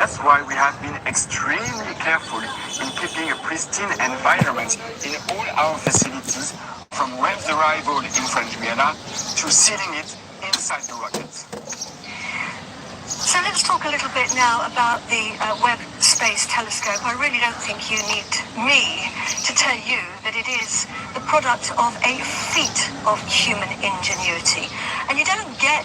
That's why we have been extremely careful in keeping a pristine environment in all our facilities, from Webb's arrival in French Guiana to sealing it inside the rocket. So let's talk a little bit now about the Webb Space Telescope. I really don't think you need me to tell you that it is the product of a feat of human ingenuity. And you don't get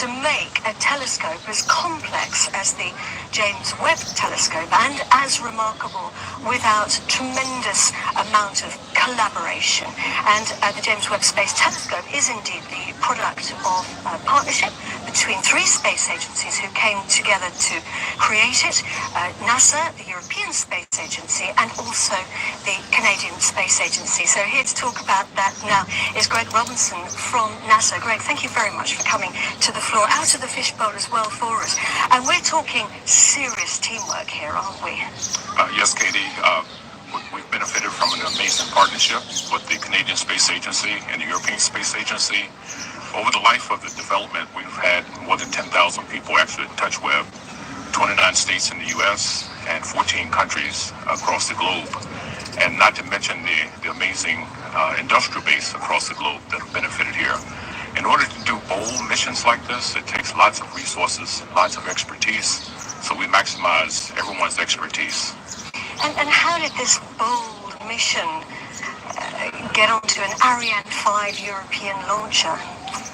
to make a telescope as complex as the James Webb Telescope and as remarkable without tremendous amount of collaboration. And the James Webb Space Telescope is indeed the product of a partnership between three space agencies who came together to create it. NASA, the European Space Agency, and also the Canadian Space Agency. So here to talk about that now is Greg Robinson from NASA. Greg, thank you very much for coming to the floor, out of the fishbowl as well for us. And we're talking serious teamwork here, aren't we? Yes, Katie. We've benefited from an amazing partnership with the Canadian Space Agency and the European Space Agency. Over the life of the development, we've had more than 10,000 people actually touch Webb, 29 states in the U.S. and 14 countries across the globe. And not to mention the amazing industrial base across the globe that have benefited here. In order to do bold missions like this, it takes lots of resources, lots of expertise. So we maximize everyone's expertise. And how did this bold mission get onto an Ariane 5 European launcher?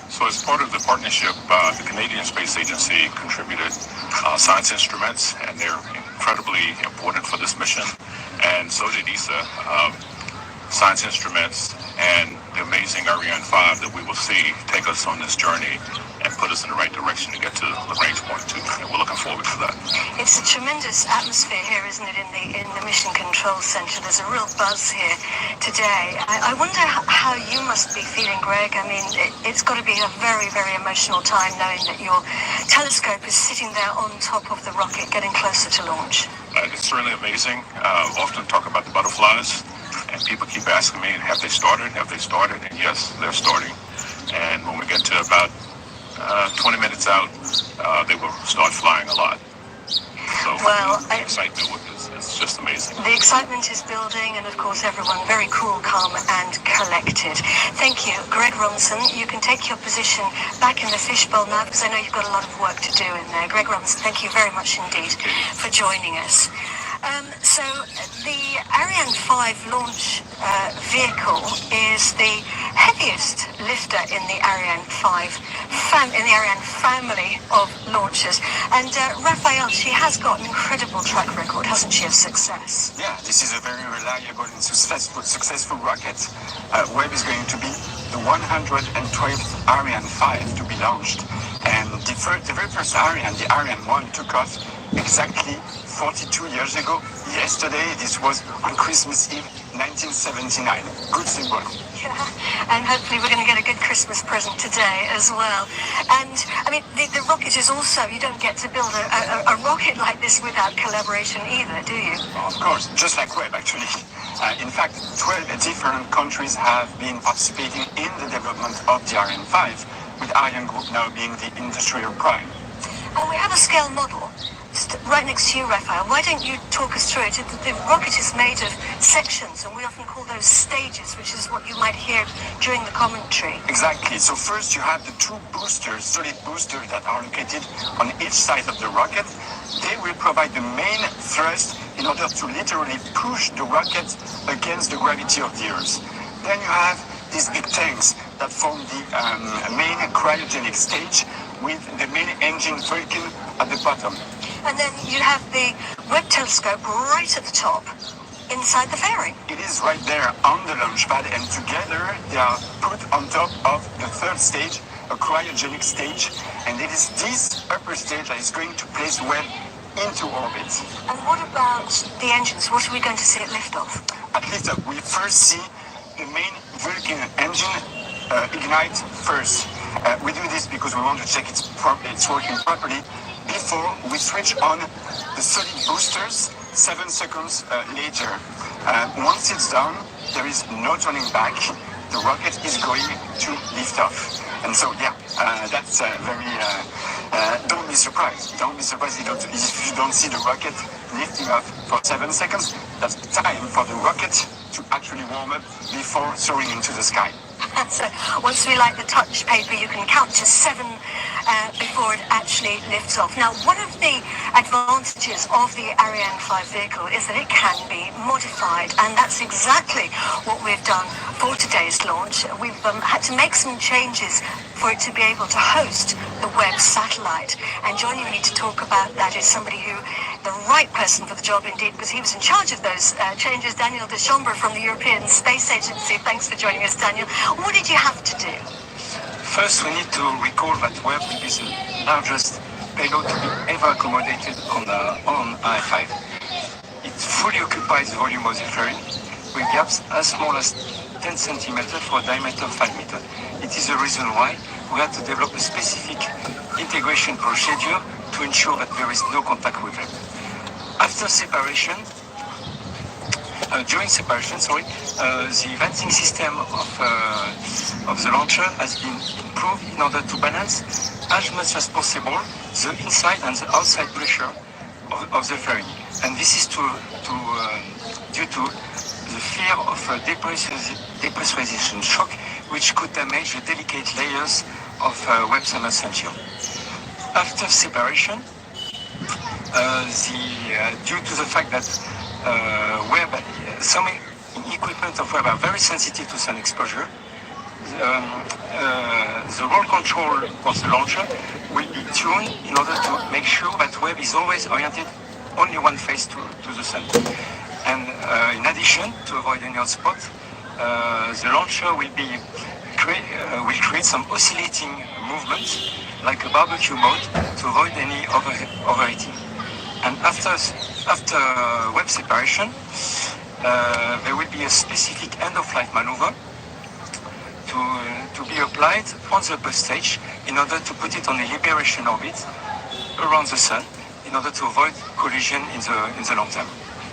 So as part of the partnership, the Canadian Space Agency contributed science instruments, and they're incredibly important for this mission. And so did ESA, science instruments, and the amazing Ariane 5 that we will see take us on this journey and put us in the right direction to get to Lagrange Point 2. And we're looking forward to that. It's a tremendous atmosphere here, isn't it, in the Mission Control Center? There's a real buzz here today. I wonder how you must be feeling, Greg. I mean, it's got to be a very, very emotional time knowing that your telescope is sitting there on top of the rocket, getting closer to launch. It's certainly amazing. Often talk about the butterflies, and people keep asking me, have they started? Have they started? And yes, they're starting. And when we get to about 20 minutes out, they will start flying a lot. So the excitement is just amazing. The excitement is building, and of course everyone very cool, calm and collected. Thank you, Greg Robinson. You can take your position back in the fishbowl now, because I know you've got a lot of work to do in there. Greg Robinson, thank you very much indeed for joining us. So the Ariane 5 launch vehicle is the heaviest lifter in the Ariane 5 family of launchers. And Raphael, she has got an incredible track record, hasn't she, of success? Yeah, this is a very reliable and successful rocket. Webb is going to be the 112th Ariane 5 to be launched. And the very first Ariane, the Ariane 1, took off exactly 42 years ago. Yesterday, this was on Christmas Eve, 1979. Good symbol. Yeah, and hopefully we're going to get a good Christmas present today as well. And, I mean, the rocket is also, you don't get to build a rocket like this without collaboration either, do you? Of course, just like Webb, actually. In fact, 12 different countries have been participating in the development of the Ariane 5, with Ariane Group now being the industrial prime. And we have a scale model right next to you, Raphael. Why don't you talk us through it? The rocket is made of sections, and we often call those stages, which is what you might hear during the commentary. Exactly. So first you have the two boosters, solid boosters, that are located on each side of the rocket. They will provide the main thrust in order to literally push the rocket against the gravity of the Earth. Then you have these big tanks that form the main cryogenic stage, with the main engine Vulcan at the bottom. And then you have the Webb telescope right at the top, inside the fairing. It is right there on the launch pad, and together they are put on top of the third stage, a cryogenic stage, and it is this upper stage that is going to place Webb into orbit. And what about the engines? What are we going to see at liftoff? At liftoff, we first see the main Vulcan engine ignite first. We do this because we want to check it's working properly before we switch on the solid boosters 7 seconds later. Once it's done, there is no turning back. The rocket is going to lift off. And so, yeah, that's very Don't be surprised. Don't be surprised if you don't see the rocket lifting off for 7 seconds. That's time for the rocket to actually warm up before soaring into the sky. So once we light the touch paper, you can count to 7 before it actually lifts off. Now, one of the advantages of the Ariane 5 vehicle is that it can be modified, and that's exactly what we've done for today's launch. We've had to make some changes for it to be able to host the Webb satellite. And joining me to talk about that is somebody who, the right person for the job indeed, because he was in charge of those changes, Daniel Deschambre from the European Space Agency. Thanks for joining us, Daniel. What did you have to do? First, we need to recall that Webb will be the largest payload to be ever accommodated on I-5. It fully occupies the volume of the fairing, with gaps as small as 10 centimeters for a diameter of 5 meters. It is the reason why we had to develop a specific integration procedure to ensure that there is no contact with them. After separation, during separation, the venting system of the launcher has been improved in order to balance as much as possible the inside and the outside pressure of the fairing. And this is due to the fear of depressurization shock, which could damage the delicate layers of Webb's essential. After separation, due to the fact that Webb, some equipment of Webb are very sensitive to sun exposure, the roll control of the launcher will be tuned in order to make sure that Webb is always oriented only one face to the sun. And in addition, to avoid any hotspot, the launcher will create some oscillating movements, like a barbecue mode, to avoid any overheating. And after Webb separation, there will be a specific end-of-flight maneuver to be applied on the boost stage in order to put it on a liberation orbit around the sun in order to avoid collision in the long term.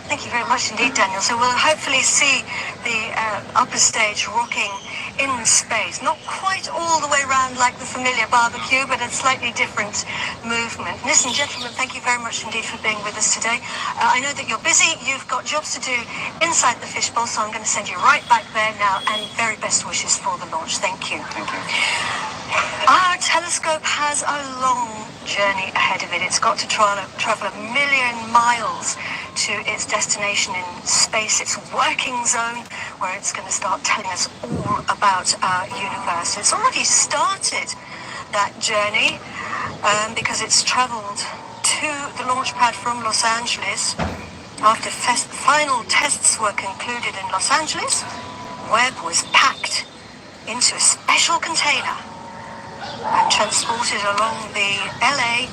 Thank you very much indeed, Daniel. So we'll hopefully see the upper stage rocking in space. Not quite all the way around like the familiar barbecue, but a slightly different movement. Listen, gentlemen, thank you very much indeed for being with us today. I know that you're busy. You've got jobs to do inside the fishbowl, so I'm going to send you right back there now, and very best wishes for the launch. Thank you. Thank you. Our telescope has a long journey ahead of it. It's got to travel 1 million miles to its destination in space, its working zone, where it's going to start telling us all about our universe. It's already started that journey because it's traveled to the launch pad from Los Angeles. After final tests were concluded in Los Angeles, Webb was packed into a special container and transported along the LA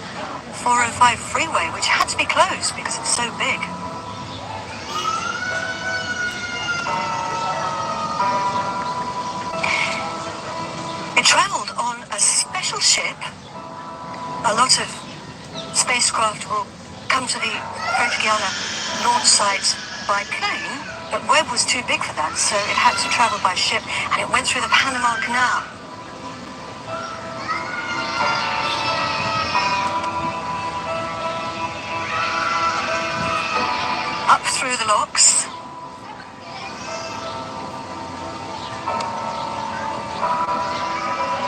405 freeway, which had to be closed because it's so big. It traveled on a special ship. A lot of spacecraft will come to the French Guiana launch site by plane, but Webb was too big for that, so it had to travel by ship, and it went through the Panama Canal. Up through the locks.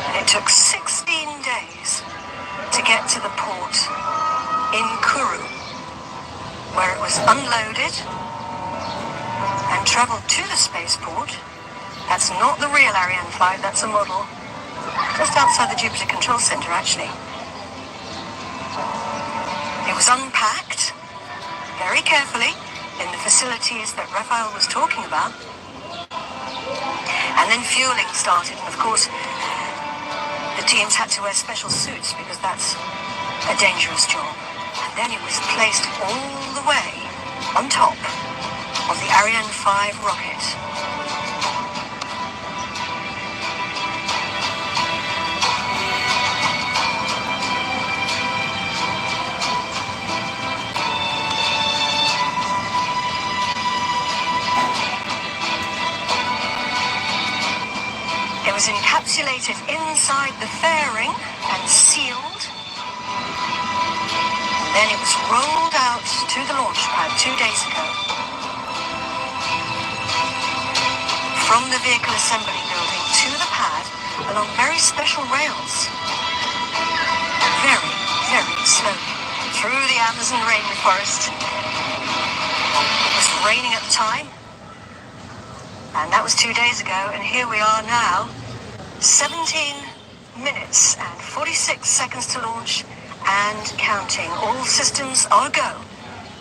And it took 16 days to get to the port in Kourou, where it was unloaded and traveled to the spaceport. That's not the real Ariane 5, that's a model. Just outside the Jupiter Control Center, actually. It was unpacked very carefully in the facilities that Raphael was talking about. And then fueling started, and of course the teams had to wear special suits because that's a dangerous job. And then it was placed all the way on top of the Ariane 5 rocket. It was encapsulated inside the fairing and sealed Then it was rolled out to the launch pad 2 days ago. From the vehicle assembly building to the pad along very special rails. Very, very slowly through the Amazon rainforest. It was raining at the time, and that was 2 days ago, and here we are now, 17 minutes and 46 seconds to launch and counting. All systems are go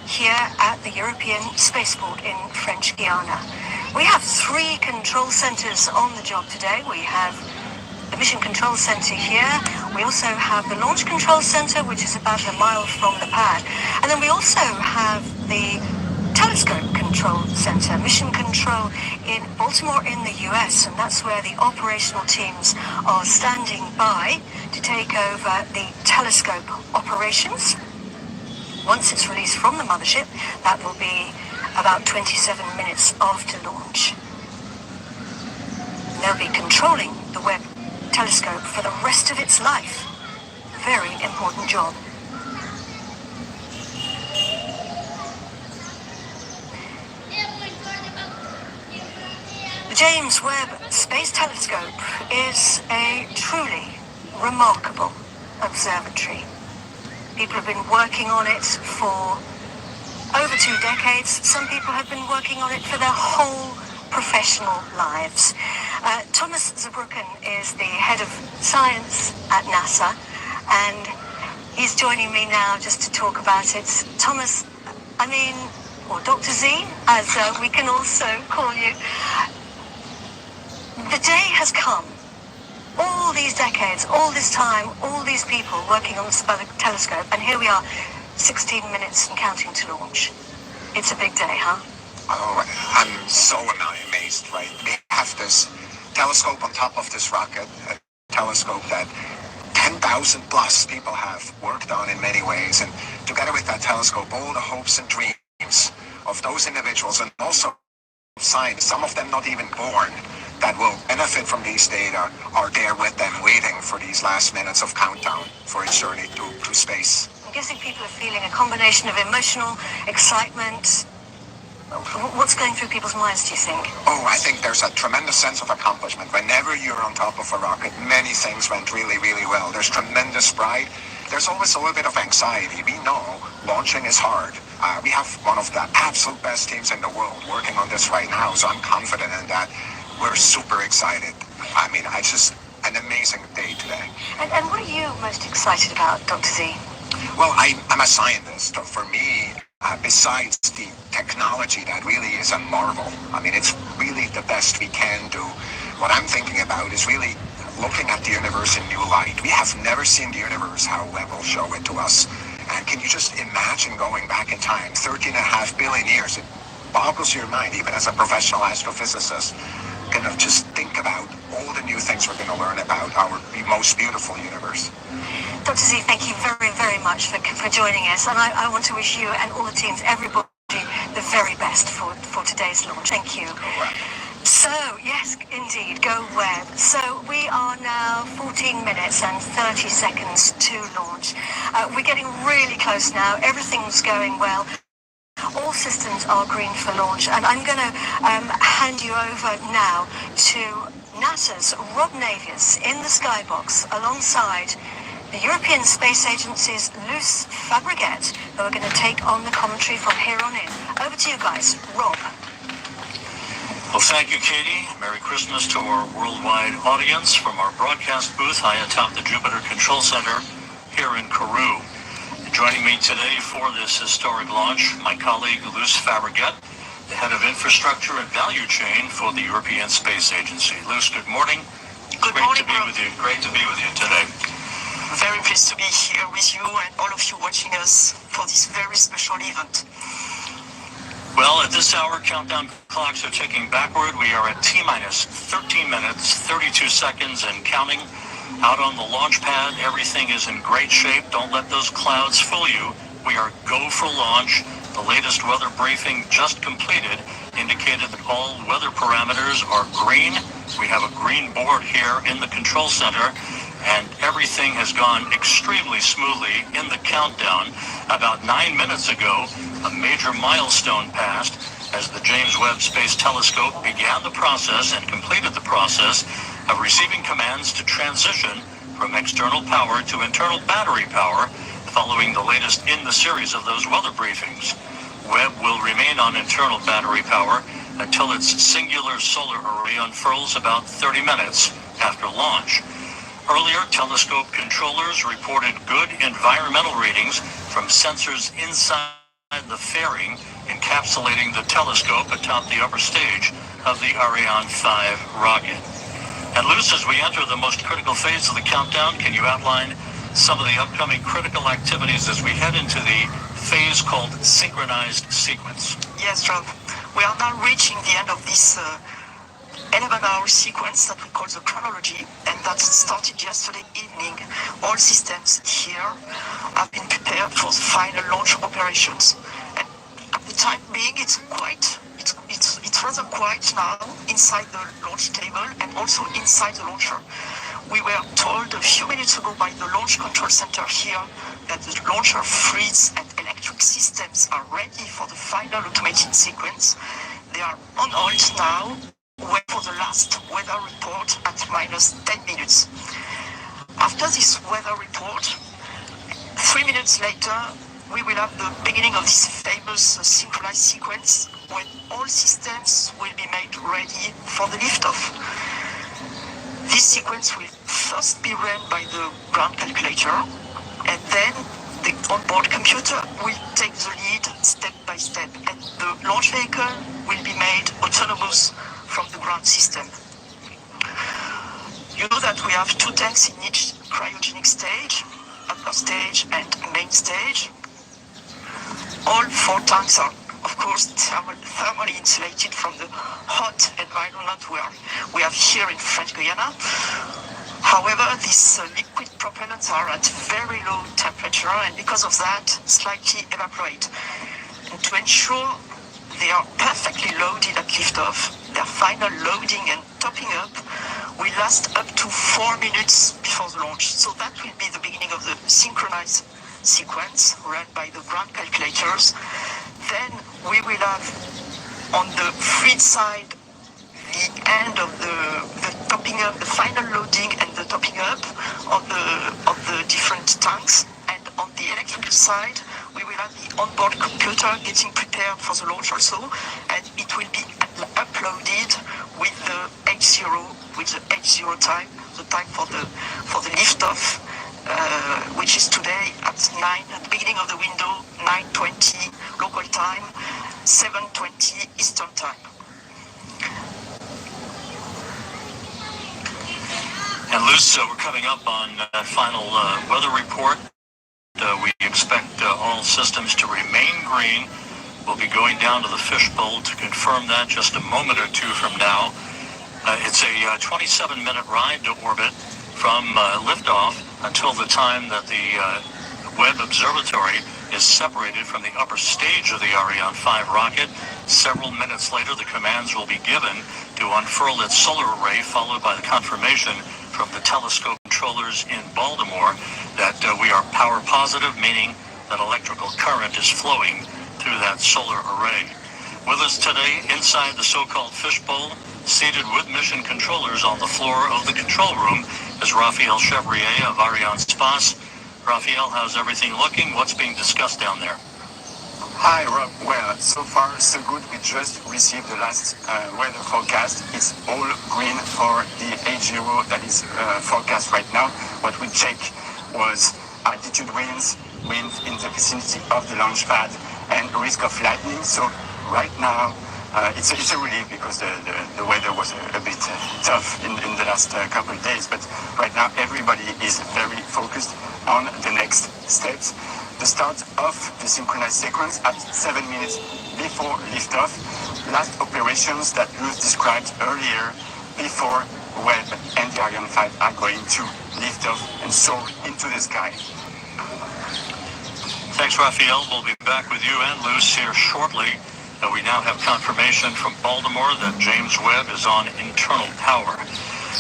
here at the European Spaceport in French Guiana. We have 3 control centers on the job today. We have the Mission Control Center here. We also have the Launch Control Center, which is about a mile from the pad. And then we also have the Telescope Control Center, Mission Control in Baltimore in the US, and that's where the operational teams are standing by to take over the telescope operations. Once it's released from the mothership, that will be about 27 minutes after launch. They'll be controlling the Webb telescope for the rest of its life. Very important job. The James Webb Space Telescope is a truly remarkable observatory. People have been working on it for over 2 decades. Some people have been working on it for their whole professional lives. Thomas Zurbuchen is the head of science at NASA, and he's joining me now just to talk about it. Thomas, or Dr. Z, as we can also call you. The day has come. All these decades, all this time, all these people working on the telescope, and here we are, 16 minutes and counting to launch. It's a big day, huh? Oh, I'm so amazed, right? We have this telescope on top of this rocket, a telescope that 10,000 plus people have worked on in many ways, and together with that telescope, all the hopes and dreams of those individuals, and also scientists, some of them not even born, that will benefit from these data, are there with them waiting for these last minutes of countdown for its journey to space. I'm guessing people are feeling a combination of emotional excitement. What's going through people's minds, do you think? Oh, I think there's a tremendous sense of accomplishment. Whenever you're on top of a rocket, many things went really, really well. There's tremendous pride. There's always a little bit of anxiety. We know launching is hard. We have one of the absolute best teams in the world working on this right now, so I'm confident in that. We're super excited. It's just an amazing day today. And what are you most excited about, Dr. Z? Well, I'm a scientist. For me, besides the technology that really is a marvel, it's really the best we can do. What I'm thinking about is really looking at the universe in new light. We have never seen the universe how Webb will show it to us. And can you just imagine going back in time, 13.5 billion years? It boggles your mind, even as a professional astrophysicist. Just think about all the new things we're going to learn about our most beautiful universe. Dr. Z, thank you very, very much for joining us. And I want to wish you and all the teams, everybody, the very best for today's launch. Thank you. So, yes, indeed, go Webb. So we are now 14 minutes and 30 seconds to launch. We're getting really close now. Everything's going well. All systems are green for launch, and I'm going to hand you over now to NASA's Rob Navius in the skybox alongside the European Space Agency's Luce Fabregat, who are going to take on the commentary from here on in. Over to you guys. Rob. Well, thank you, Katie. Merry Christmas to our worldwide audience from our broadcast booth high atop the Jupiter Control Center here in Kourou. Joining me today for this historic launch, my colleague Luce Fabregat, the head of infrastructure and value chain for the European Space Agency. Luce, good morning. Good morning, to be with you. Great to be with you today. Very pleased to be here with you and all of you watching us for this very special event. Well, at this hour, countdown clocks are ticking backward. We are at T-minus 13 minutes, 32 seconds and counting. Out on the launch pad, everything is in great shape. Don't let those clouds fool you. We are go for launch. The latest weather briefing just completed indicated that all weather parameters are green. We have a green board here in the control center, and everything has gone extremely smoothly in the countdown. About 9 minutes ago, a major milestone passed as the James Webb Space Telescope began the process and completed the process of receiving commands to transition from external power to internal battery power, following the latest in the series of those weather briefings. Webb will remain on internal battery power until its singular solar array unfurls about 30 minutes after launch. Earlier, telescope controllers reported good environmental readings from sensors inside the fairing encapsulating the telescope atop the upper stage of the Ariane 5 rocket. And Luce, as we enter the most critical phase of the countdown, can you outline some of the upcoming critical activities as we head into the phase called synchronized sequence? Yes, Rob. We are now reaching the end of this 11-hour sequence that we call the chronology, and that started yesterday evening. All systems here have been prepared for the final launch operations. And at the time being, it's rather quiet now inside the launch table and also inside the launcher. We were told a few minutes ago by the Launch Control Center here that the launcher fluids and electric systems are ready for the final automated sequence. They are on hold now, wait for the last weather report at minus 10 minutes. After this weather report, 3 minutes later, we will have the beginning of this famous synchronized sequence when all systems will be made ready for the liftoff. This sequence will first be run by the ground calculator, and then the onboard computer will take the lead step by step, and the launch vehicle will be made autonomous from the ground system. You know that we have 2 tanks in each cryogenic stage, upper stage and main stage. All 4 tanks are, of course, thermally insulated from the hot environment we have here in French Guiana. However, these liquid propellants are at very low temperature, and because of that, slightly evaporate. And to ensure they are perfectly loaded at liftoff, their final loading and topping up will last up to 4 minutes before the launch. So that will be the beginning of the synchronized sequence run by the ground calculators. Then we will have on the fluid side the end of the topping up, the final loading and the topping up of the different tanks. And on the electrical side, we will have the onboard computer getting prepared for the launch also, and it will be uploaded with the H0 time, the time for the liftoff, which is today at 9 at the beginning of the window, 9:20 local time, 7:20 Eastern time. And Luce, we're coming up on that final weather report. We expect all systems to remain green. We'll be going down to the fishbowl to confirm that just a moment or two from now. It's a 27-minute ride to orbit from liftoff until the time that the Webb Observatory is separated from the upper stage of the Ariane 5 rocket. Several minutes later, the commands will be given to unfurl its solar array, followed by the confirmation from the telescope controllers in Baltimore that we are power positive, meaning that electrical current is flowing through that solar array. With us today inside the so-called fishbowl, seated with mission controllers on the floor of the control room, is Raphael Chevrier of Arianespace. Raphael, how's everything looking? What's being discussed down there? Hi, Rob. Well, so far so good. We just received the last weather forecast. It's all green for the H0 that is forecast right now. What we checked was altitude winds in the vicinity of the launch pad, and risk of lightning. So right now, it's a relief because the weather was a bit tough in the last couple of days. But right now, everybody is very focused on the next steps. The start of the synchronized sequence at 7 minutes before liftoff. Last operations that Luce described earlier before Webb and the Ariane 5 are going to lift off and soar into the sky. Thanks, Raphael. We'll be back with you and Luce here shortly. We now have confirmation from Baltimore that James Webb is on internal power.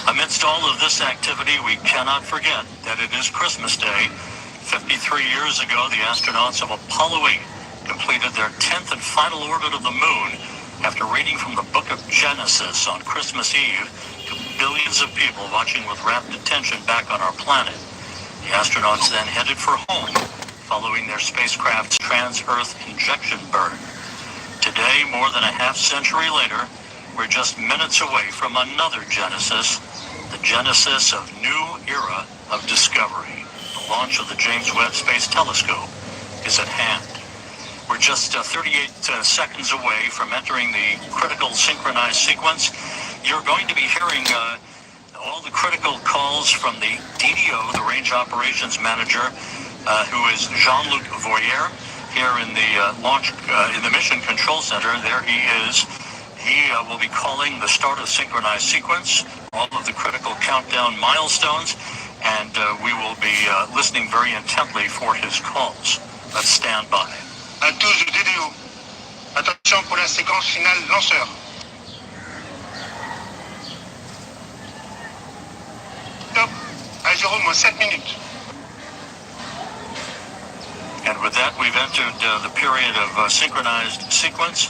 Amidst all of this activity, we cannot forget that it is Christmas Day. 53 years ago, the astronauts of Apollo 8 completed their 10th and final orbit of the moon after reading from the book of Genesis on Christmas Eve to billions of people watching with rapt attention back on our planet. The astronauts then headed for home, following their spacecraft's trans-Earth injection burn. Today, more than a half-century later, we're just minutes away from another Genesis, the genesis of new era of discovery. The launch of the James Webb Space Telescope is at hand. We're just 38 seconds away from entering the critical synchronized sequence. You're going to be hearing all the critical calls from the DDO, the Range Operations Manager, who is Jean-Luc Voyer, here in the in the Mission Control Center. There he is. He will be calling the start of synchronized sequence, all of the critical countdown milestones, and we will be listening very intently for his calls. Let's stand by. À tous le DDO. Attention pour la séquence finale lanceur. Top. À 0-7 minutes. And with that, we've entered the period of synchronized sequence.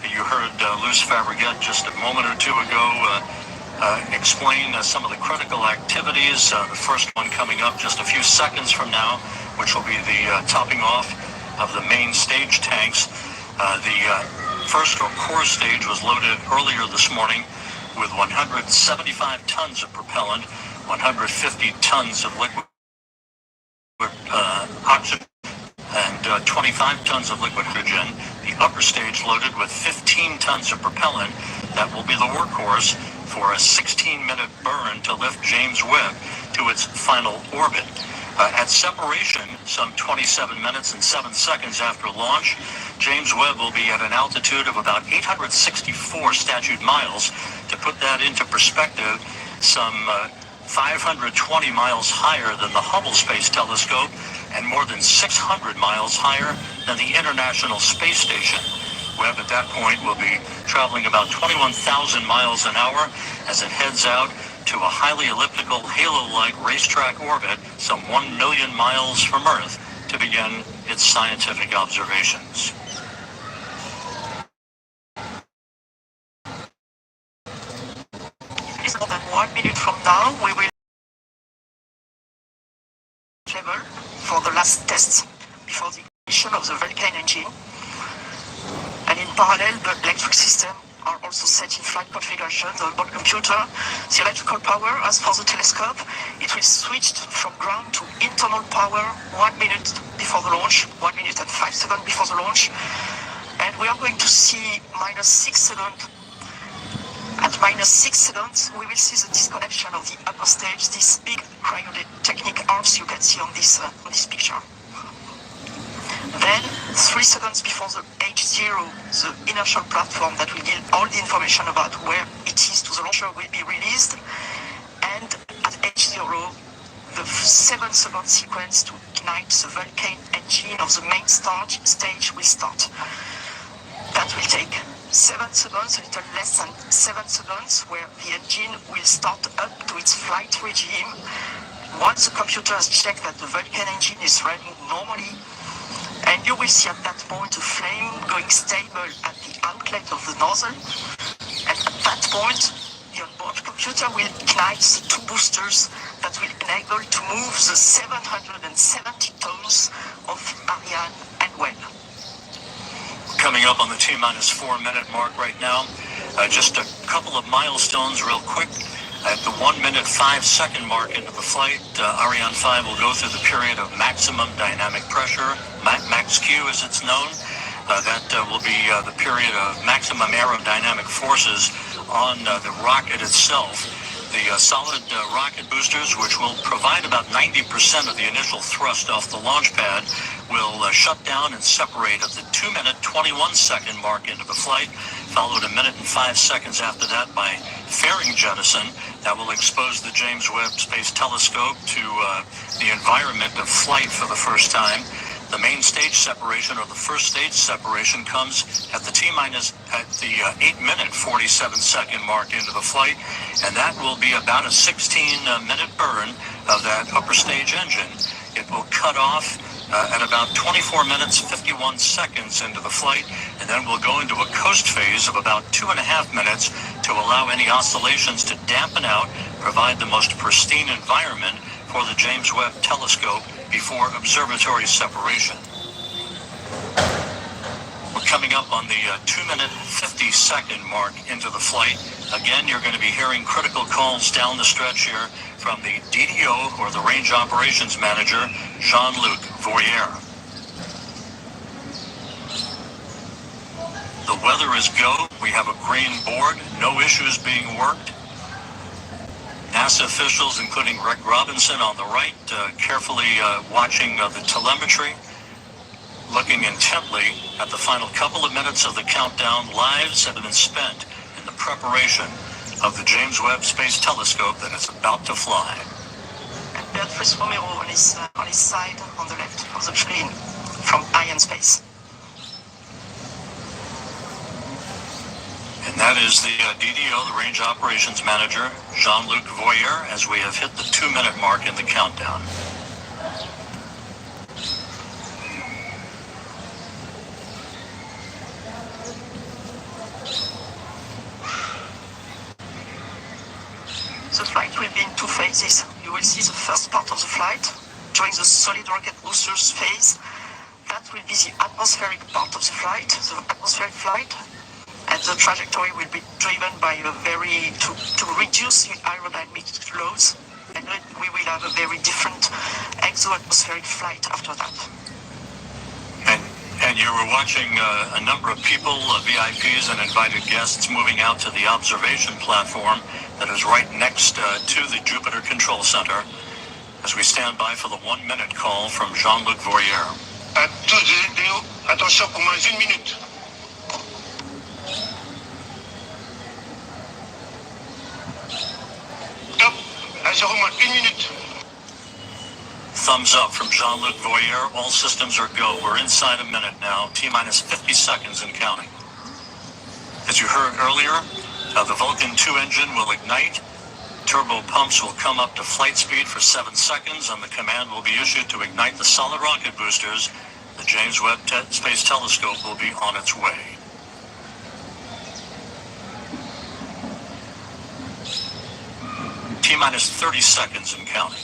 You heard Luce Fabregat just a moment or two ago explain some of the critical activities. The first one coming up just a few seconds from now, which will be the topping off of the main stage tanks. The first or core stage was loaded earlier this morning with 175 tons of propellant, 150 tons of liquid oxygen, and 25 tons of liquid hydrogen. The upper stage loaded with 15 tons of propellant that will be the workhorse for a 16-minute burn to lift James Webb to its final orbit. At separation, some 27 minutes and 7 seconds after launch, James Webb will be at an altitude of about 864 statute miles. To put that into perspective, some 520 miles higher than the Hubble Space Telescope and more than 600 miles higher than the International Space Station. Webb at that point will be traveling about 21,000 miles an hour as it heads out to a highly elliptical halo-like racetrack orbit some 1 million miles from Earth to begin its scientific observations. It's more than 1 minute from now, we will travel for the last tests before the ignition of the Vulcan engine. And in parallel, the electric system are also set in flight configuration. The onboard computer, the electrical power, as for the telescope, it will switch from ground to internal power 1 minute before the launch, 1 minute and 5 seconds before the launch. And we are going to see -6 seconds. At -6 seconds, we will see the disconnection of the upper stage, these big cryotechnic arms you can see on this picture. Then, 3 seconds before the H0, the inertial platform that will give all the information about where it is to the launcher will be released. And at H0, the 7-second sequence to ignite the Vulcan engine of the main stage will start. That will take 7 seconds, a little less than 7 seconds, where the engine will start up to its flight regime. Once the computer has checked that the Vulcan engine is running normally, and you will see at that point a flame going stable at the outlet of the nozzle. And at that point, the onboard computer will ignite the 2 boosters that will enable to move the 770 tons of Ariane and Webb. Coming up on the T-4 minute mark right now, just a couple of milestones real quick. At the 1 minute 5 second mark into the flight, Ariane 5 will go through the period of maximum dynamic pressure, max Q as it's known. That will be the period of maximum aerodynamic forces on the rocket itself. The solid rocket boosters, which will provide about 90% of the initial thrust off the launch pad, will shut down and separate at the 2 minute 21 second mark into the flight, followed 1 minute and 5 seconds after that by fairing jettison. That will expose the James Webb Space Telescope to the environment of flight for the first time. The main stage separation, or the first stage separation, comes at the at the 8-minute 47-second mark into the flight, and that will be about a 16-minute burn of that upper stage engine. It will cut off at about 24 minutes 51 seconds into the flight, and then we'll go into a coast phase of about 2.5 minutes to allow any oscillations to dampen out, provide the most pristine environment for the James Webb Telescope before observatory separation. We're coming up on the 2-minute 50-second mark into the flight. Again, you're going to be hearing critical calls down the stretch here from the DDO, or the Range Operations Manager, Jean-Luc Voyer. The weather is go. We have a green board, no issues being worked. NASA officials, including Greg Robinson on the right, carefully watching the telemetry, looking intently at the final couple of minutes of the countdown. Lives have been spent in the preparation of the James Webb Space Telescope that is about to fly. And Beatrice Romero on his side, on the left of the screen, from Iron Space. And that is the DDO, the Range Operations Manager, Jean-Luc Voyer, as we have hit the 2-minute mark in the countdown. The flight will be in 2 phases. You will see the first part of the flight during the solid rocket boosters phase. That will be the atmospheric part of the flight, the atmospheric flight. And the trajectory will be driven by to reduce the aerodynamic loads, and we will have a very different exo-atmospheric flight after that. And you were watching a number of people, VIPs and invited guests, moving out to the observation platform that is right next to the Jupiter Control Center, as we stand by for the 1-minute call from Jean-Luc Voyer. À tous les DDO, attention pour moins 1 minute. Top, à 0 moins 1 minute. Thumbs up from Jean-Luc Voyer. All systems are go. We're inside a minute now. T-minus 50 seconds and counting. As you heard earlier, the Vulcan 2 engine will ignite. Turbo pumps will come up to flight speed for 7 seconds, and the command will be issued to ignite the solid rocket boosters. The James Webb Space Telescope will be on its way. T-minus 30 seconds and counting.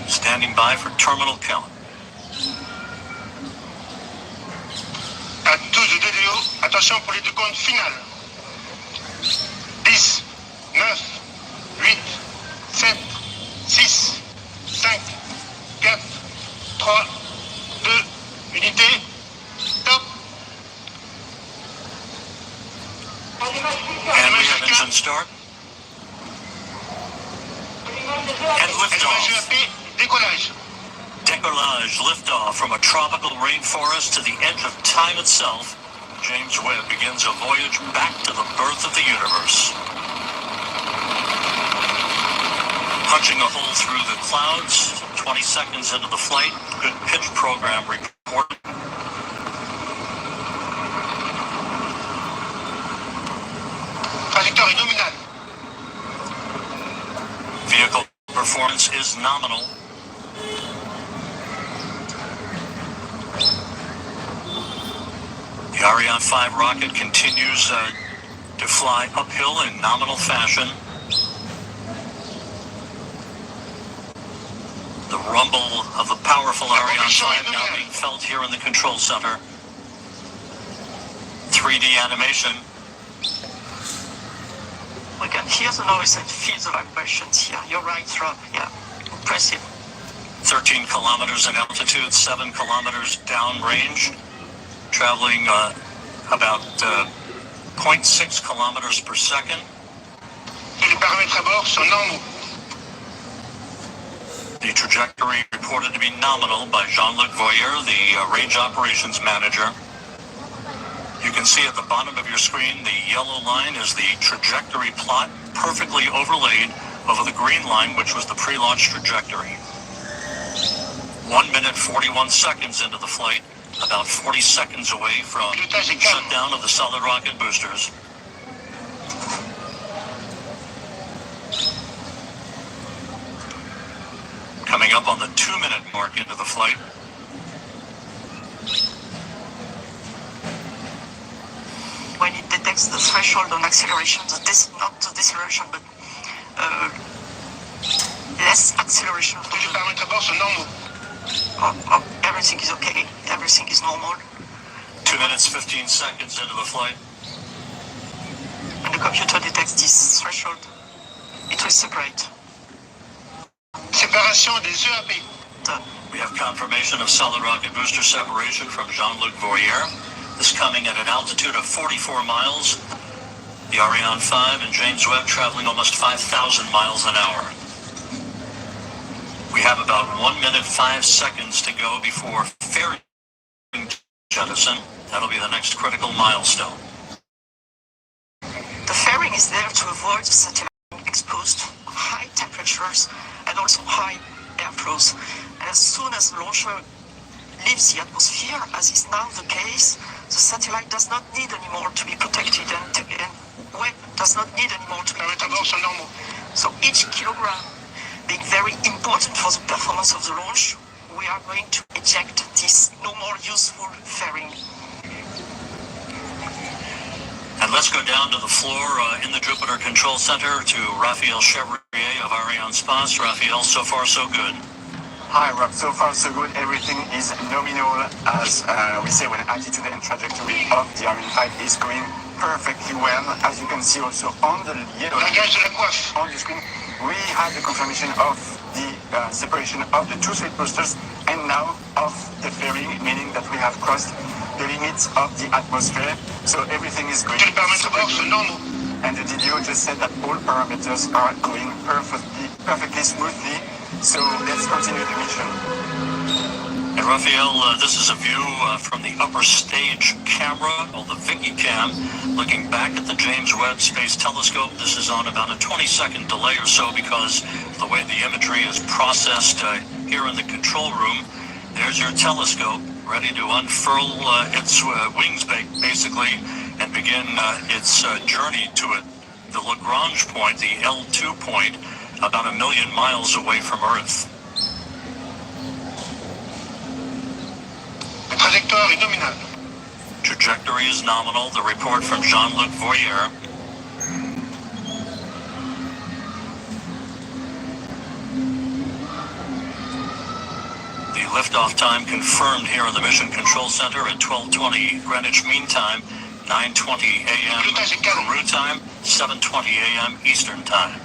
Standing by for terminal count. À tous les DDO, attention pour les décomptes finales. 10, 9, 8, 7, 6, 5, 4, 3, 2, unité, top. And we have engine start. And liftoff. Décollage. Décollage, liftoff from a tropical rainforest to the edge of time itself. James Webb begins a voyage back to the birth of the universe. Punching a hole through the clouds, 20 seconds into the flight, good pitch program report. Trajectoire nominale. Vehicle performance is nominal. The Ariane 5 rocket continues to fly uphill in nominal fashion. The rumble of the powerful Ariane 5 now being felt here in the control center. 3D animation. We can hear the noise and feel the vibrations here. You're right, Rob. Yeah, impressive. 13 kilometers in altitude, 7 kilometers downrange, traveling about 0.6 kilometers per second. Et les paramètres à bord sont normaux. The trajectory reported to be nominal by Jean-Luc Voyer, the Range Operations Manager. You can see at the bottom of your screen, the yellow line is the trajectory plot, perfectly overlaid over the green line, which was the pre-launch trajectory. 1 minute 41 seconds into the flight, about 40 seconds away from shutdown of the solid rocket boosters. Coming up on the 2-minute mark into the flight. When it detects the threshold on acceleration, not the deceleration, but less acceleration. Les paramètres à bord sont normaux. Everything is okay, everything is normal. 2 minutes 15 seconds into the flight. When the computer detects this threshold, it will separate. Séparation des EAP. We have confirmation of solid rocket booster separation from Jean-Luc Voyer. This coming at an altitude of 44 miles. The Ariane 5 and James Webb traveling almost 5,000 miles an hour. We have about 1 minute 5 seconds to go before fairing jettison. That'll be the next critical milestone. The fairing is there to avoid the satellite being exposed to high temperatures and also high airflows. And as soon as the launcher leaves the atmosphere, as is now the case, the satellite does not need anymore to be protected, and Webb does not need anymore to be protected. So each kilogram being very important for the performance of the launch, we are going to eject this no more useful fairing. And let's go down to the floor in the Jupiter Control Center to Raphael Chevrier of Arianespace. Raphael, so far so good. Hi Rob, so far so good. Everything is nominal, as we say, when attitude and trajectory of the Ariane 5 is going perfectly well. As you can see also on the yellow on the screen, we have the confirmation of the separation of the two sweet boosters and now of the fairing, meaning that we have crossed the limits of the atmosphere. So everything is going perfectly. And the DDO just said that all parameters are going perfectly smoothly. So let's continue the mission. And Raphael, this is a view from the upper stage camera, called the Vicky Cam, looking back at the James Webb Space Telescope. This is on about a 20-second delay or so because of the way the imagery is processed here in the control room. There's your telescope, ready to unfurl its wings, basically, and begin its journey to the Lagrange point, the L2 point, about 1 million miles away from Earth. Trajectoire est nominale. Trajectory is nominal. The report from Jean-Luc Voyer. The liftoff time confirmed here in the Mission Control Center at 12:20 Greenwich Mean Time, 9:20 a.m. Peru time, 7:20 a.m. Eastern Time.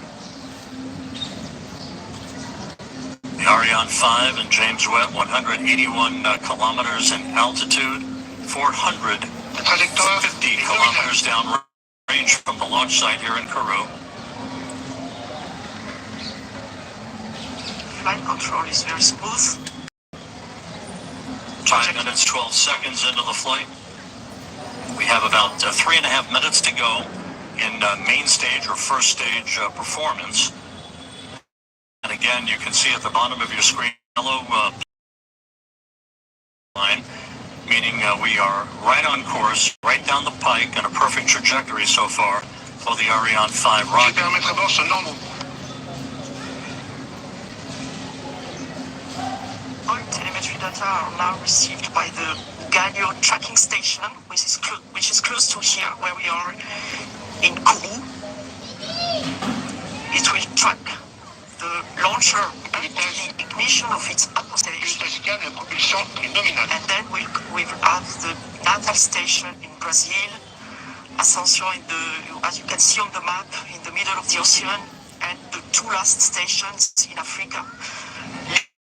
The Ariane 5 and James Webb, 181 kilometers in altitude, 450 kilometers downrange from the launch site here in Kourou. Flight control is very smooth. 5 minutes, 12 seconds into the flight. We have about 3.5 minutes to go in main stage or first stage performance. And again, you can see at the bottom of your screen, yellow line, meaning we are right on course, right down the pike, and a perfect trajectory so far for the Ariane 5 rocket. Les paramètres à bord sont normaux. All telemetry data are now received by the Galileo tracking station, which is close to here, where we are in Kourou. It will track the launcher and the ignition of its atmosphere. La propulsion est nominale. And then we'll have the naval station in Brazil, Ascension as you can see on the map, in the middle of the ocean, and the two last stations in Africa,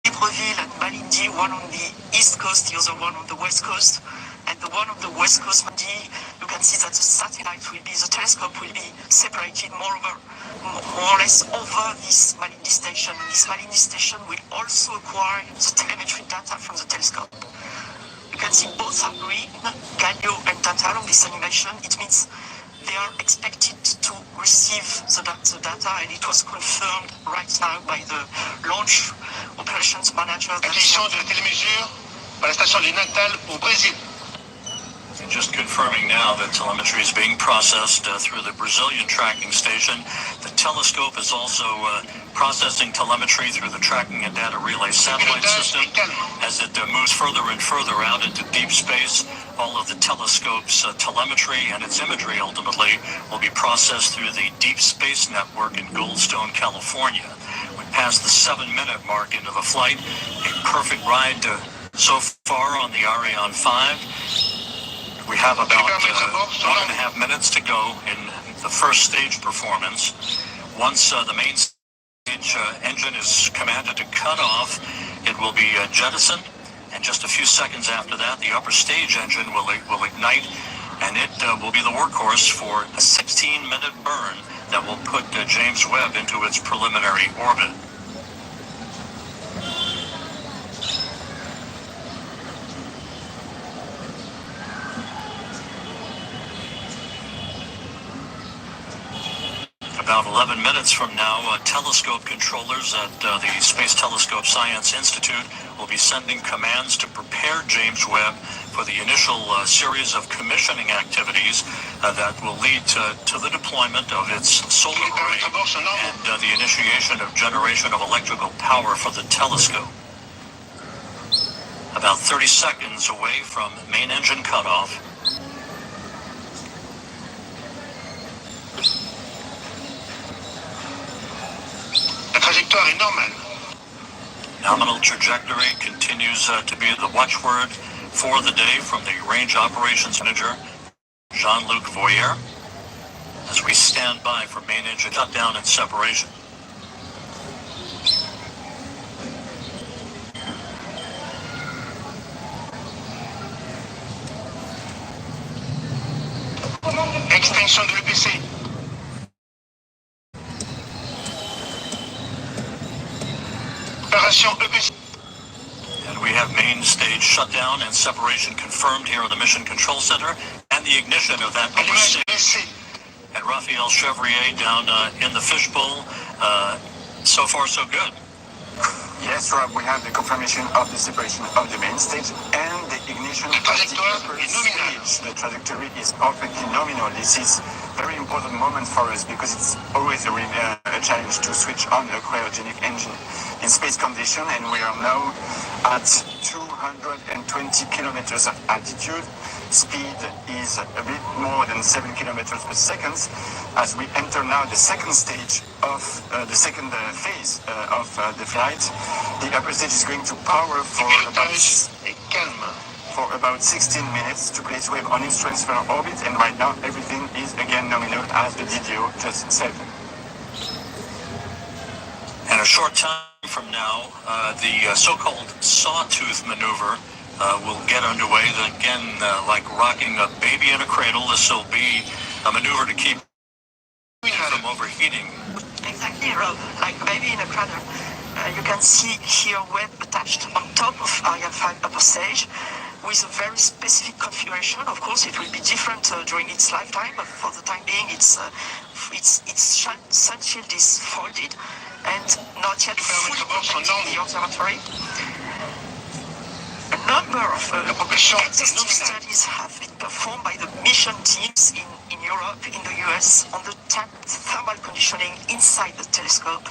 Libreville and Malindi, one on the east coast, the other one on the west coast. And the one on the west coast, Malindi, you can see that the telescope will be separated more or less over this Malindi station. And this Malindi station will also acquire the telemetry data from the telescope. You can see both are green, Galileo and Tantalum, this animation. It means they are expected to receive the data, and it was confirmed right now by the launch operations manager. Acquisition de télémesure par la station du Natal au Brésil. Just confirming now that telemetry is being processed through the Brazilian tracking station. The telescope is also processing telemetry through the tracking and data relay satellite system. As it moves further and further out into deep space, all of the telescope's telemetry and its imagery ultimately will be processed through the Deep Space Network in Goldstone, California. We passed the 7-minute mark into the flight. A perfect ride so far on the Ariane 5. We have about 1.5 minutes to go in the first stage performance. Once the main stage engine is commanded to cut off, it will be jettisoned, and just a few seconds after that, the upper stage engine will ignite, and it will be the workhorse for a 16-minute burn that will put James Webb into its preliminary orbit. About 11 minutes from now, telescope controllers at the Space Telescope Science Institute will be sending commands to prepare James Webb for the initial series of commissioning activities that will lead to the deployment of its solar array and the initiation of generation of electrical power for the telescope. About 30 seconds away from main engine cutoff. Trajectoire est normale. Nominal trajectory continues to be the watchword for the day from the Range Operations Manager, Jean-Luc Voyer, as we stand by for main engine shutdown and separation. Extinction de l'EPC. Opération EPC. And we have main stage shutdown and separation confirmed here in the Mission Control Center, and the ignition of that upper stage. And Raphael Chevrier down in the fishbowl. So far, so good. Yes, Rob, we have the confirmation of the separation of the main stage and the ignition of the upper stage. The trajectory is perfectly nominal. This is a very important moment for us because it's always a challenge to switch on a cryogenic engine in space condition, and we are now at 220 kilometers of altitude. Speed is a bit more than 7 kilometers per second. As we enter now the second stage of the second phase of the flight, the upper stage is going to power for about 16 minutes to place Webb on its transfer orbit, and right now everything is again nominal as the DDO just said. And a short time from now, the so-called Sawtooth Maneuver will get underway. Again, like rocking a baby in a cradle, this will be a maneuver to keep from overheating. Exactly, Rob, like a baby in a cradle. You can see here Webb attached on top of Ariane 5 upper stage with a very specific configuration. Of course, it will be different during its lifetime, but for the time being, its sun shield is folded and not yet fully protecting the observatory. A number of exhaustive studies have been performed by the mission teams in Europe, in the US, on the thermal conditioning inside the telescope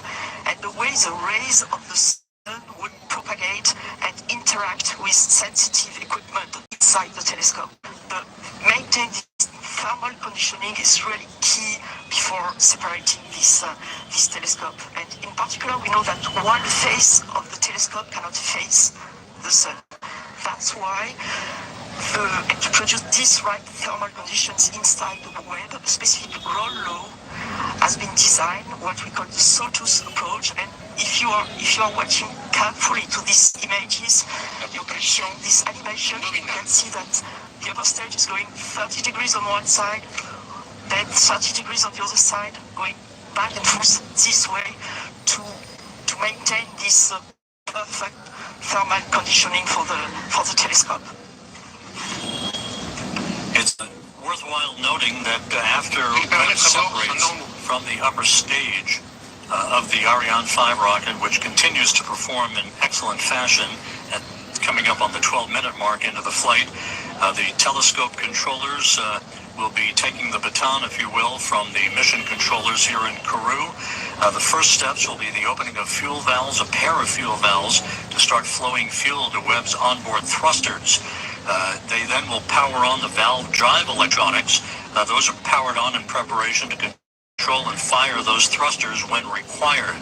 and the way the rays of the sun would propagate and interact with sensitive equipment inside the telescope. Maintaining this thermal conditioning is really key before separating this telescope. And in particular, we know that one face of the telescope cannot face the sun. That's why to produce these right thermal conditions inside the Webb, a specific roll law has been designed, what we call the Sawtooth approach. And if you are watching carefully to these images, this animation, you can see that the upper stage is going 30 degrees on one side, then 30 degrees on the other side, going back and forth this way to maintain this perfect thermal conditioning for the telescope. worthwhile noting that after Webb separates from the upper stage of the Ariane 5 rocket, which continues to perform in excellent fashion, and coming up on the 12-minute mark into the flight, the telescope controllers will be taking the baton, if you will, from the mission controllers here in Kourou. The first steps will be the opening of fuel valves, a pair of fuel valves, to start flowing fuel to Webb's onboard thrusters. They then will power on the valve drive electronics. Those are powered on in preparation to control and fire those thrusters when required.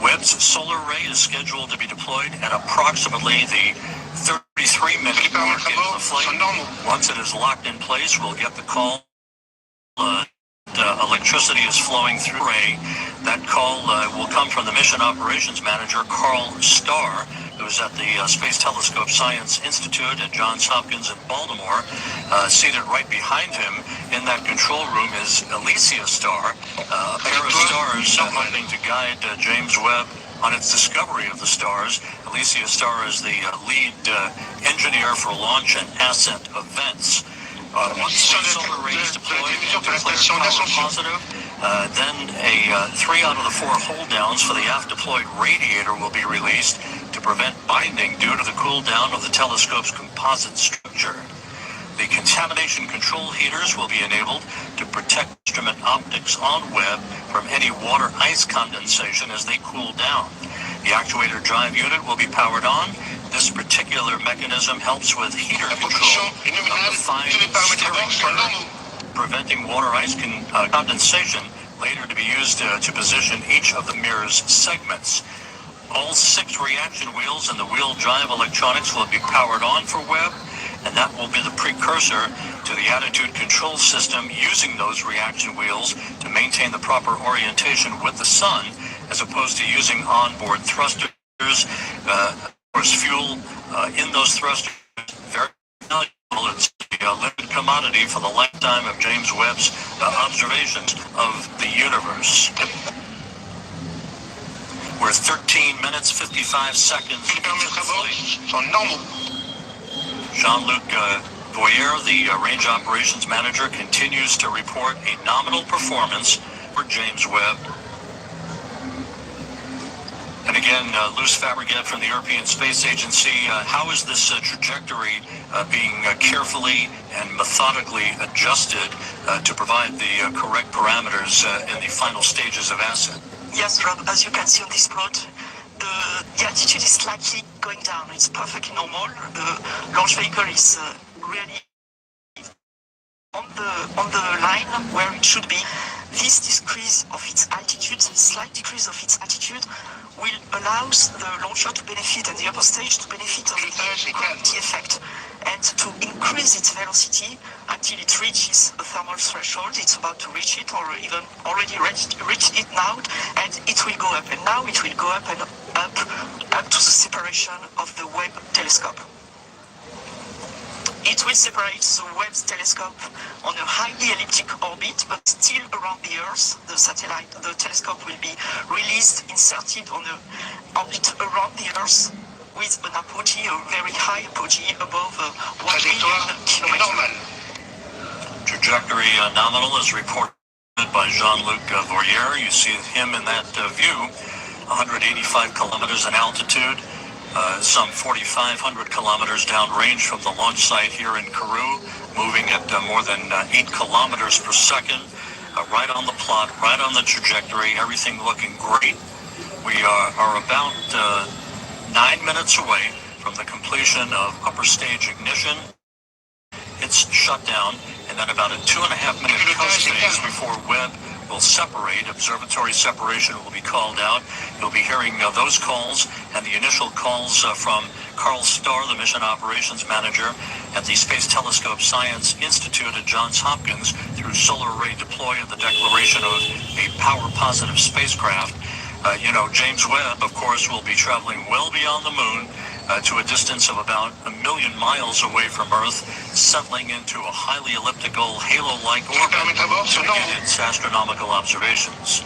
Webb's solar array is scheduled to be deployed at approximately the 33-minute mark into the flight. Once it is locked in place, we'll get the call. Electricity is flowing through the array. That call will come from the Mission Operations Manager, Carl Starr, who's at the Space Telescope Science Institute at Johns Hopkins in Baltimore. Seated right behind him in that control room is Alicia Starr, a pair of stars helping to guide James Webb on its discovery of the stars. Alicia Starr is the lead engineer for launch and ascent events. Once the solar array is deployed and declared power positive, then 3 out of the 4 hold downs for the aft deployed radiator will be released to prevent binding due to the cool down of the telescope's composite structure. The contamination control heaters will be enabled to protect instrument optics on Webb from any water-ice condensation as they cool down. The actuator drive unit will be powered on. This particular mechanism helps with heater control of the fine steering burner, preventing water-ice condensation, later to be used to position each of the mirror's segments. All 6 reaction wheels and the wheel drive electronics will be powered on for Webb, and that will be the precursor to the attitude control system using those reaction wheels to maintain the proper orientation with the sun, as opposed to using onboard thrusters. Of course, fuel in those thrusters is very valuable. It's a limited commodity for the lifetime of James Webb's observations of the universe. We're 13 minutes, 55 seconds into the flight. Jean-Luc Voyer, the Range Operations Manager, continues to report a nominal performance for James Webb. And again, Luce Fabregat from the European Space Agency, how is this trajectory being carefully and methodically adjusted to provide the correct parameters in the final stages of ascent? Yes, Rob, as you can see on this plot, the altitude is slightly going down. It's perfectly normal. The launch vehicle is really on the line where it should be. This decrease of its altitude, slight decrease of its altitude, will allow the launcher to benefit and the upper stage to benefit of the gravity effect and to increase its velocity until it reaches a thermal threshold. It's about to reach it, or even already reached it now, and it will go up. And now it will go up and up to the separation of the Webb telescope. It will separate the Webb telescope on a highly elliptic orbit, but still around the Earth. The satellite, the telescope will be released, inserted on an orbit around the Earth with an apogee, a very high apogee above 1 million kilometers. Trajectory nominal is reported by Jean-Luc Voyer. You see him in that view, 185 kilometers in altitude. Some 4,500 kilometers downrange from the launch site here in Kourou, moving at more than 8 kilometers per second, right on the plot, right on the trajectory, everything looking great. We are about 9 minutes away from the completion of upper stage ignition. It's shutdown, and then about a 2.5-minute coast phase before Webb will separate. Observatory separation will be called out. You'll be hearing those calls and the initial calls from Carl Starr, the Mission Operations Manager at the Space Telescope Science Institute at Johns Hopkins, through solar array deploy and the declaration of a power-positive spacecraft. James Webb, of course, will be traveling well beyond the moon to a distance of about 1 million miles away from Earth, settling into a highly elliptical, halo-like orbit to begin its astronomical observations.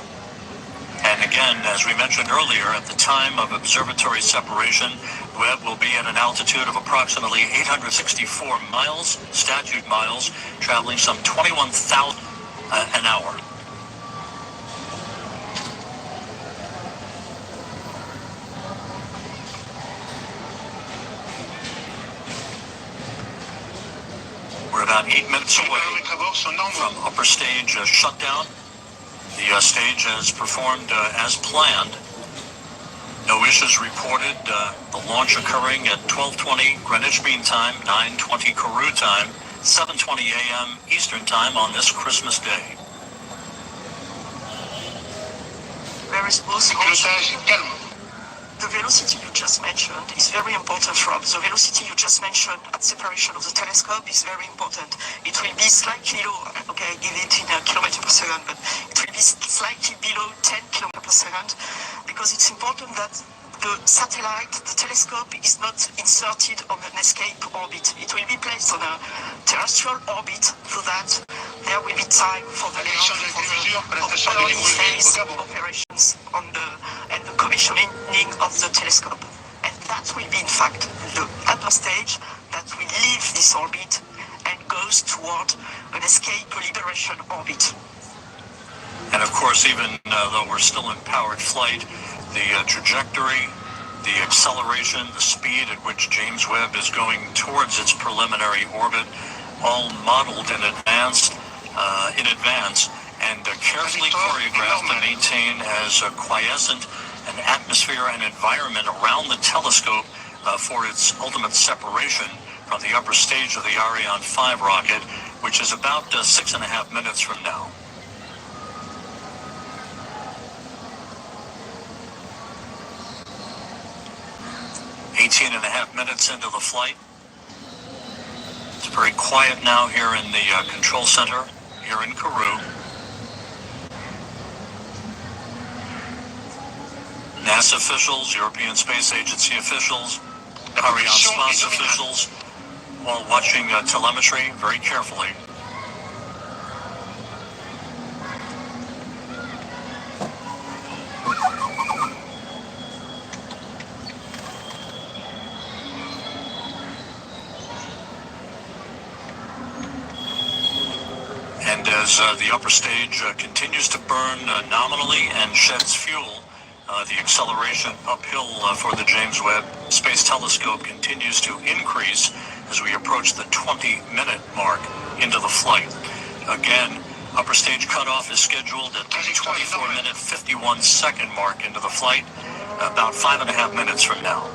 And And again, as we mentioned earlier, at the time of observatory separation, Webb will be at an altitude of approximately 864 miles, statute miles, traveling some 21,000 an hour. We're about 8 minutes away from upper stage shutdown. The stage has performed as planned. No issues reported. The launch occurring at 12:20 Greenwich Mean Time, 9:20 Kourou time, 7:20 a.m. Eastern Time on this Christmas Day. Very smooth. Pilotage calme. The velocity you just mentioned is very important, Rob. The velocity you just mentioned at separation of the telescope is very important. It will be slightly low, okay, I give it in kilometers per second, but it will be slightly below 10 kilometers per second, because it's important that the satellite, the telescope, is not inserted on an escape orbit. It will be placed on a terrestrial orbit so that there will be time for the early phase operations and the commissioning of the telescope. And that will be, in fact, the upper stage that will leave this orbit and goes toward an escape liberation orbit. And of course, even though we're still in powered flight, the trajectory, the acceleration, the speed at which James Webb is going towards its preliminary orbit, all modeled in advance, and carefully choreographed to maintain as quiescent an atmosphere and environment around the telescope for its ultimate separation from the upper stage of the Ariane 5 rocket, which is about 6.5 minutes from now. 18.5 minutes into the flight. It's very quiet now here in the control center here in Kourou. NASA officials, European Space Agency officials, Arianespace officials, while watching telemetry very carefully. And as the upper stage continues to burn nominally and sheds fuel, the acceleration uphill for the James Webb Space Telescope continues to increase as we approach the 20-minute mark into the flight. Again, upper stage cutoff is scheduled at the 24-minute, 51-second mark into the flight, about 5.5 minutes from now.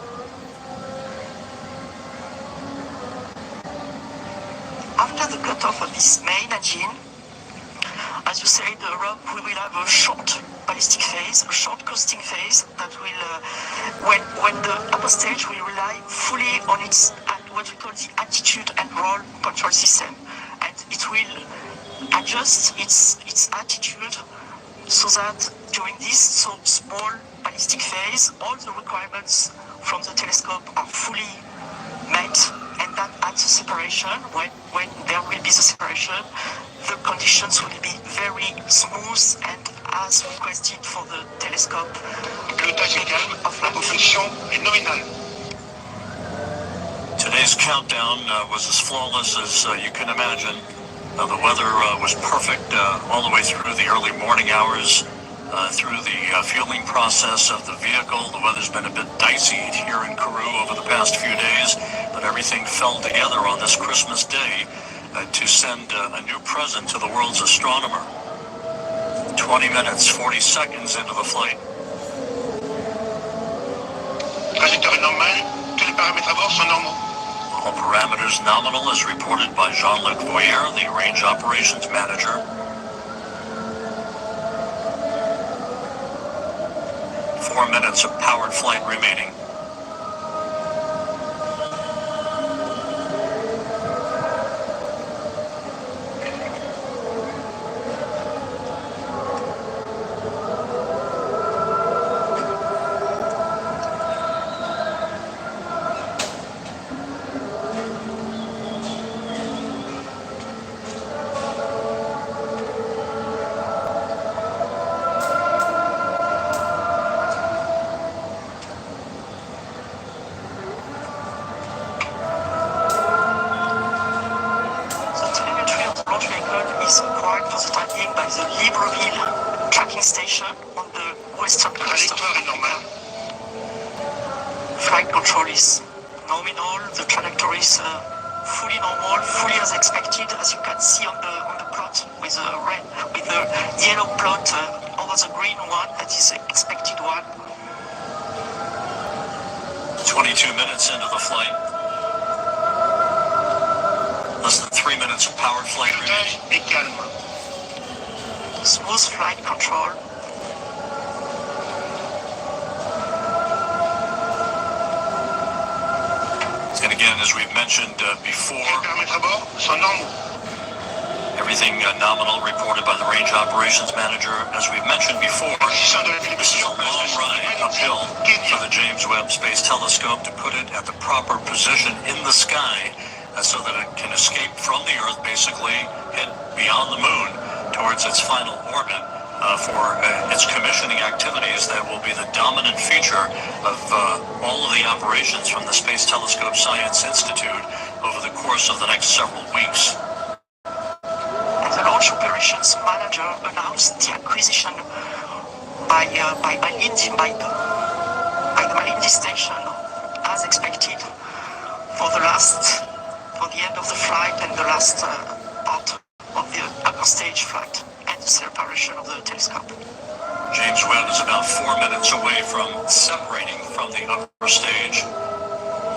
After the cutoff of this main engine, as you said, Rob, we will have a short ballistic phase, a short coasting phase that will, when the upper stage will rely fully on its, what we call the attitude and roll control system. And it will adjust its attitude so that during this so small ballistic phase, all the requirements from the telescope are fully met, and that at the separation, when there will be the separation, the conditions will be very smooth and as requested for the telescope. Pilotage est calme, la propulsion est nominale. Today's countdown was as flawless as you can imagine. The weather was perfect all the way through the early morning hours, through the fueling process of the vehicle. The weather's been a bit dicey here in Kourou over the past few days, but everything fell together on this Christmas Day to send a new present to the world's astronomer. 20 minutes, 40 seconds into the flight. Trajectoire normale, tous les paramètres à bord sont normaux. All parameters nominal as reported by Jean-Luc Voyer, the range operations manager. 4 minutes of powered flight remaining. position on the western coast of Trajectoire est Africa. normale. Flight control is nominal. The trajectory is fully normal, fully as expected, as you can see on the plot with the yellow plot over the green one. That is the expected one. 22 minutes into the flight. Less than 3 minutes of powered flight remaining. Pilotage est calme. Smooth flight control. And again, as we've mentioned before, Les paramètres à bord sont normaux. everything nominal reported by the range operations manager. As we've mentioned before, Position de la this is a télévision, long ride uphill for the James Webb Space Telescope to put it at the proper position in the sky so that it can escape from the Earth, basically head beyond the moon towards its final orbit for its commissioning activities that will be the dominant feature of all of the operations from the Space Telescope Science Institute over the course of the next several weeks. The launch operations manager announced the acquisition by the Malindi station, as expected, for the end of the flight and the last part of the upper stage flight and the separation of the telescope. James Webb is about 4 minutes away from separating from the upper stage.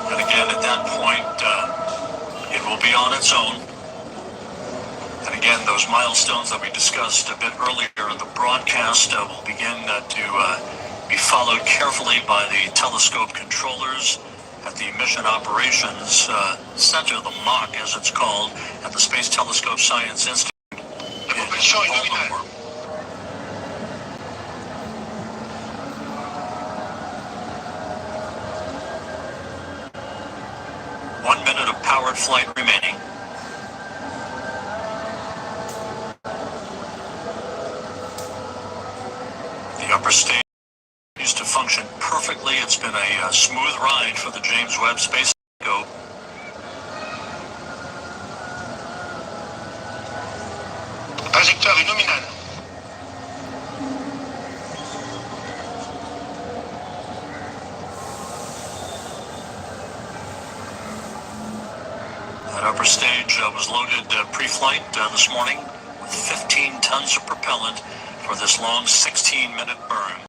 And again, at that point, it will be on its own. And again, those milestones that we discussed a bit earlier in the broadcast will begin to be followed carefully by the telescope controllers at the Mission Operations Center, the MOC as it's called, at the Space Telescope Science Institute in Baltimore. One minute of powered flight remaining. The upper stage to function perfectly. It's been a smooth ride for the James Webb Space Telescope. Trajectoire est nominale. That upper stage was loaded pre-flight this morning with 15 tons of propellant for this long 16-minute burn.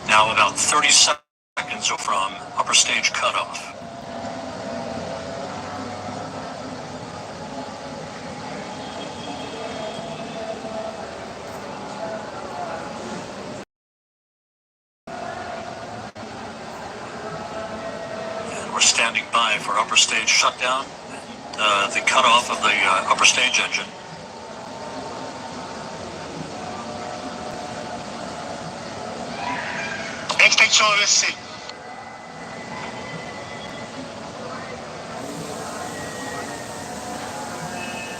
Now about 30 seconds from upper stage cutoff. And we're standing by for upper stage shutdown, the cutoff of the upper stage engine. Extinction ESC.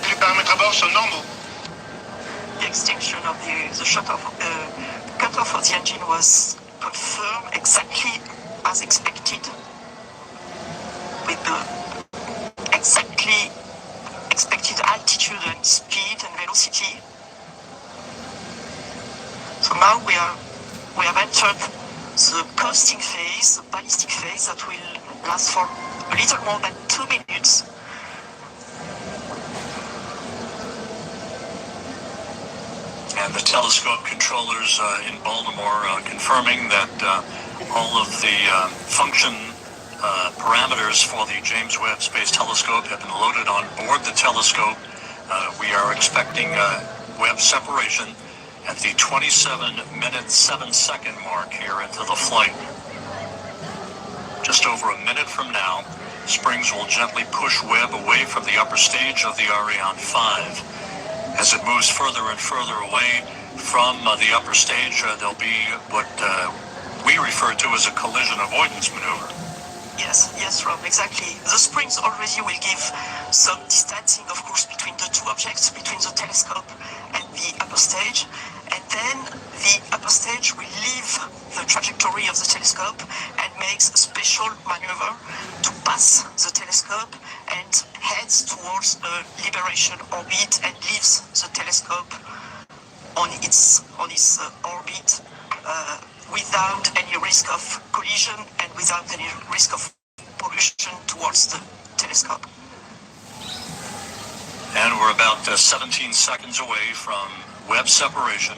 Les paramètres à bord sont normaux. The extinction of the shut-off, cut-off of the engine was confirmed exactly as expected, with the exactly expected altitude and speed and velocity. So now we have entered the coasting phase, the ballistic phase, that will last for a little more than 2 minutes. And the telescope controllers in Baltimore confirming that all of the function parameters for the James Webb Space Telescope have been loaded on board the telescope. We are expecting Webb separation at the 27-minute, 7-second mark here into the flight. Just over a minute from now, Springs will gently push Webb away from the upper stage of the Ariane 5. As it moves further and further away from the upper stage, there'll be what we refer to as a collision avoidance maneuver. Yes, Rob, exactly. The springs already will give some distancing, of course, between the two objects, between the telescope and the upper stage. And then the upper stage will leave the trajectory of the telescope and makes a special maneuver to pass the telescope and heads towards a liberation orbit and leaves the telescope on its orbit without any risk of collision and without any risk of pollution towards the telescope. And we're about 17 seconds away from Webb separation.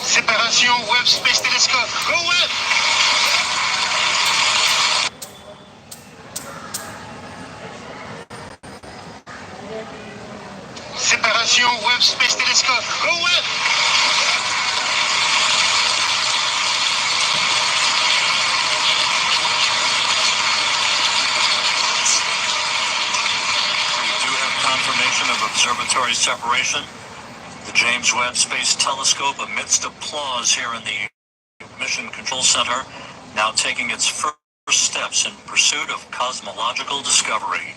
Séparation Webb Space Telescope. Go Webb! Séparation Webb Space Telescope. Go Webb! We do have confirmation of observatory separation. The James Webb Space Telescope, amidst applause here in the Mission Control Center, now taking its first steps in pursuit of cosmological discovery.